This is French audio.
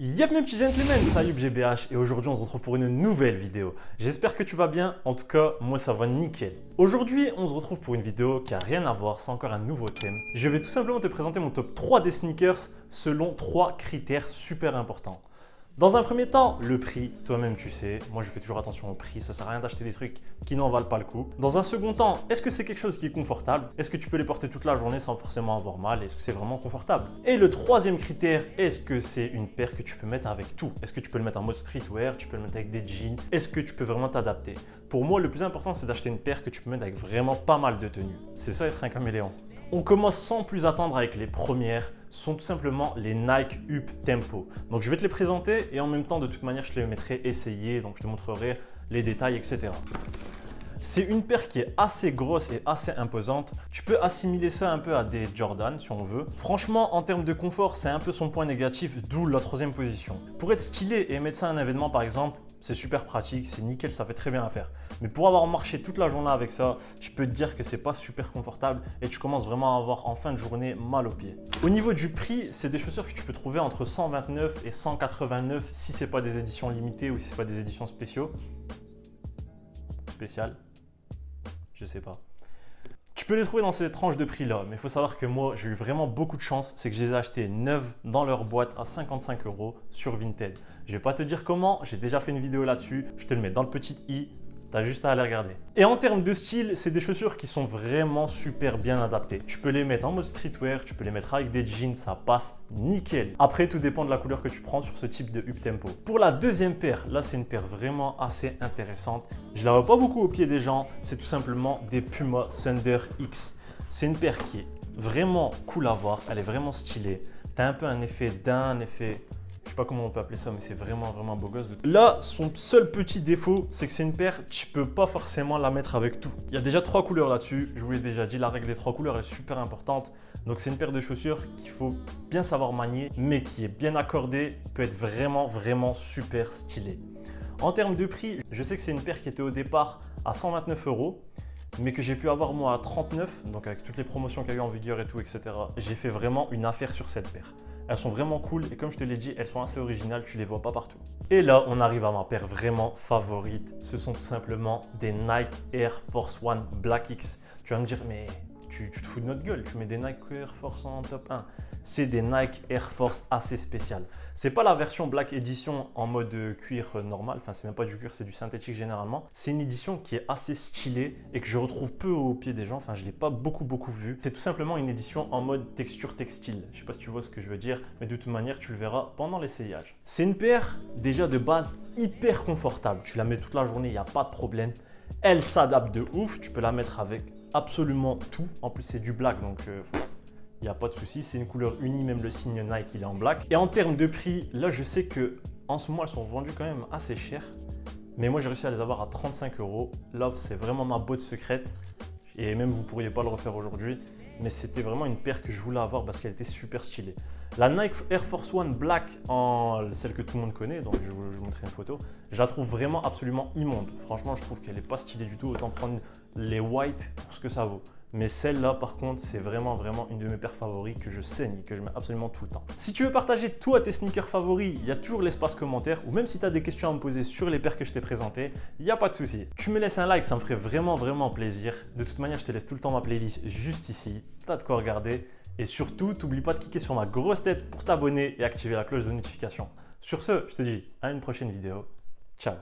Yep mes petits gentlemen, salut GBH et aujourd'hui on se retrouve pour une nouvelle vidéo. J'espère que tu vas bien, en tout cas moi ça va nickel. Aujourd'hui on se retrouve pour une vidéo qui a rien à voir, c'est encore un nouveau thème. Je vais tout simplement te présenter mon top 3 des sneakers selon 3 critères super importants. Dans un premier temps, le prix, toi-même tu sais, moi je fais toujours attention au prix, ça sert à rien d'acheter des trucs qui n'en valent pas le coup. Dans un second temps, est-ce que c'est quelque chose qui est confortable? Est-ce que tu peux les porter toute la journée sans forcément avoir mal? Est-ce que c'est vraiment confortable? Et le troisième critère, est-ce que c'est une paire que tu peux mettre avec tout? Est-ce que tu peux le mettre en mode streetwear? Tu peux le mettre avec des jeans? Est-ce que tu peux vraiment t'adapter? Pour moi, le plus important, c'est d'acheter une paire que tu peux mettre avec vraiment pas mal de tenues. C'est ça être un caméléon. On commence sans plus attendre avec les premières, ce sont tout simplement les Nike Up Tempo. Donc je vais te les présenter et en même temps de toute manière je te les mettrai essayer, donc je te montrerai les détails etc. C'est une paire qui est assez grosse et assez imposante. Tu peux assimiler ça un peu à des Jordan si on veut. Franchement, en termes de confort, c'est un peu son point négatif, d'où la troisième position. Pour être stylé et mettre ça à un événement par exemple, c'est super pratique, c'est nickel, ça fait très bien l'affaire. Mais pour avoir marché toute la journée avec ça, je peux te dire que c'est pas super confortable et tu commences vraiment à avoir en fin de journée mal aux pieds. Au niveau du prix, c'est des chaussures que tu peux trouver entre 129 et 189 si c'est pas des éditions limitées ou si c'est pas des éditions spéciales. Je sais pas. Tu peux les trouver dans ces tranches de prix là, mais il faut savoir que moi j'ai eu vraiment beaucoup de chance, c'est que je les ai achetées neuves dans leur boîte à 55 € sur Vinted. Je vais pas te dire comment, j'ai déjà fait une vidéo là-dessus, je te le mets dans le petit i, t'as juste à aller regarder. Et en termes de style, c'est des chaussures qui sont vraiment super bien adaptées. Tu peux les mettre en mode streetwear, tu peux les mettre avec des jeans, ça passe nickel. Après, tout dépend de la couleur que tu prends sur ce type de Up Tempo. Pour la deuxième paire, là c'est une paire vraiment assez intéressante. Je la vois pas beaucoup au pied des gens, c'est tout simplement des Puma Thunder X. C'est une paire qui est vraiment cool à voir, elle est vraiment stylée. Tu as un peu un effet je sais pas comment on peut appeler ça, mais c'est vraiment beau gosse. Là, son seul petit défaut, c'est que c'est une paire, tu peux pas forcément la mettre avec tout. Il y a déjà 3 couleurs là-dessus. Je vous l'ai déjà dit, la règle des 3 couleurs est super importante. Donc c'est une paire de chaussures qu'il faut bien savoir manier, mais qui est bien accordée, peut être vraiment super stylée. En termes de prix, je sais que c'est une paire qui était au départ à 129 €, mais que j'ai pu avoir moi à 39, donc avec toutes les promotions qu'il y a eu en vigueur et tout, etc. J'ai fait vraiment une affaire sur cette paire. Elles sont vraiment cool et comme je te l'ai dit, elles sont assez originales, tu les vois pas partout. Et là, on arrive à ma paire vraiment favorite. Ce sont tout simplement des Nike Air Force One Black X. Tu vas me dire, mais tu te fous de notre gueule, tu mets des Nike Air Force en top 1. C'est des Nike Air Force assez spéciales. C'est pas la version Black Edition en mode cuir normal, enfin c'est même pas du cuir, c'est du synthétique généralement. C'est une édition qui est assez stylée et que je retrouve peu au pied des gens, enfin je l'ai pas beaucoup vu. C'est tout simplement une édition en mode texture textile. Je sais pas si tu vois ce que je veux dire, mais de toute manière tu le verras pendant l'essayage. C'est une paire déjà de base hyper confortable. Tu la mets toute la journée, il n'y a pas de problème. Elle s'adapte de ouf, tu peux la mettre avec absolument tout. En plus c'est du black donc il n'y a pas de souci, c'est une couleur unie, même le signe Nike il est en black. Et en termes de prix, là je sais que en ce moment elles sont vendues quand même assez cher. Mais moi j'ai réussi à les avoir à 35 €. Là c'est vraiment ma botte secrète. Et même vous ne pourriez pas le refaire aujourd'hui. Mais c'était vraiment une paire que je voulais avoir parce qu'elle était super stylée. La Nike Air Force One Black, celle que tout le monde connaît, donc je vous montrerai une photo, je la trouve vraiment absolument immonde. Franchement je trouve qu'elle n'est pas stylée du tout, autant prendre les white pour ce que ça vaut. Mais celle-là, par contre, c'est vraiment une de mes paires favoris que je saigne, que je mets absolument tout le temps. Si tu veux partager toi tes sneakers favoris, il y a toujours l'espace commentaire ou même si tu as des questions à me poser sur les paires que je t'ai présentées, il n'y a pas de souci. Tu me laisses un like, ça me ferait vraiment plaisir. De toute manière, je te laisse tout le temps ma playlist juste ici. Tu as de quoi regarder. Et surtout, n'oublie pas de cliquer sur ma grosse tête pour t'abonner et activer la cloche de notification. Sur ce, je te dis à une prochaine vidéo. Ciao!